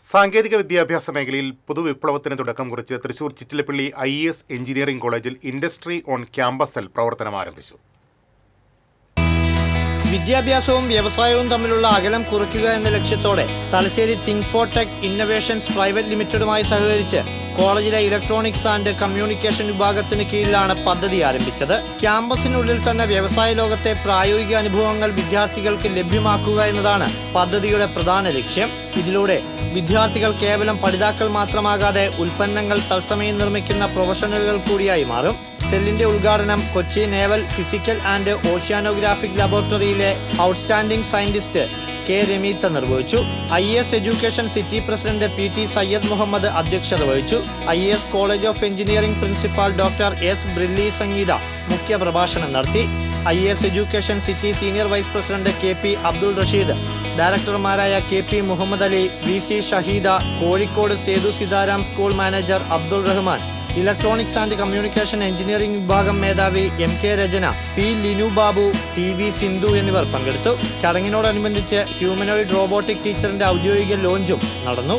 സാങ്കേതിക വിദ്യാഭ്യാസ മേഖലയിൽ പുതുവിപ്ലവത്തിന് തുടക്കം കുറിച്ച് തൃശൂർ ചിറ്റിലപ്പള്ളി IES എഞ്ചിനീയറിംഗ് കോളേജിൽ ഇൻഡസ്ട്രി ഓൺ ക്യാമ്പസ് സെൽ പ്രവർത്തനം ആരംഭിച്ചു. വിദ്യാഭ്യാസവും വ്യവസായവും തമ്മിലുള്ള അകലം കുറയ്ക്കുക എന്ന ലക്ഷ്യത്തോടെ Thalassery think for tech innovations private ലിമിറ്റഡുമായി സഹകരിച്ച് കോളേജിലെ ഇലക്ട്രോണിക്സ് ആൻഡ് കമ്മ്യൂണിക്കേഷൻ വിഭാഗത്തിന് കീഴിലാണ് പദ്ധതി ആരംഭിച്ചത്. ക്യാമ്പസിനുള്ളിൽ തന്നെ വ്യവസായ ലോകത്തെ പ്രായോഗിക അനുഭവങ്ങൾ വിദ്യാർത്ഥികൾക്ക് ലഭ്യമാക്കുക എന്നതാണ് പദ്ധതിയുടെ പ്രധാന ലക്ഷ്യം. ഇതിലൂടെ വിദ്യാർത്ഥികൾ കേവലം പഠിതാക്കൾ മാത്രമാകാതെ ഉൽപ്പന്നങ്ങൾ തത്സമയം നിർമ്മിക്കുന്ന പ്രൊഫഷണലുകൾ കൂടിയായി മാറും. സെല്ലിന്റെ ഉദ്ഘാടനം Kochi naval physical and oceanographic ലബോറട്ടറിയിലെ ഔട്ട്സ്റ്റാൻഡിംഗ് സയന്റിസ്റ്റ് K. രമീത്ത നിർവഹിച്ചു. IES education city president PT Sayyid Muhammad അധ്യക്ഷത വഹിച്ചു. IES college of engineering principal doctor S. Brilly Sangeetha മുഖ്യ പ്രഭാഷണം നടത്തി. IES education city senior vice president KP Abdul Rasheed, ഡയറക്ടർമാരായ KP Muhammad Ali, VC Shahida, Kozhikode Sethu Seetharam school manager Abdul Rahman, electronics and communication engineering വിഭാഗം മേധാവി MK രചന, P. Linu Babu, TV Sindhu എന്നിവർ പങ്കെടുത്തു. ചടങ്ങിനോടനുബന്ധിച്ച് ഹ്യൂമനോയിഡ് റോബോട്ടിക് ടീച്ചറിന്റെ ഔദ്യോഗിക ലോഞ്ചും നടന്നു.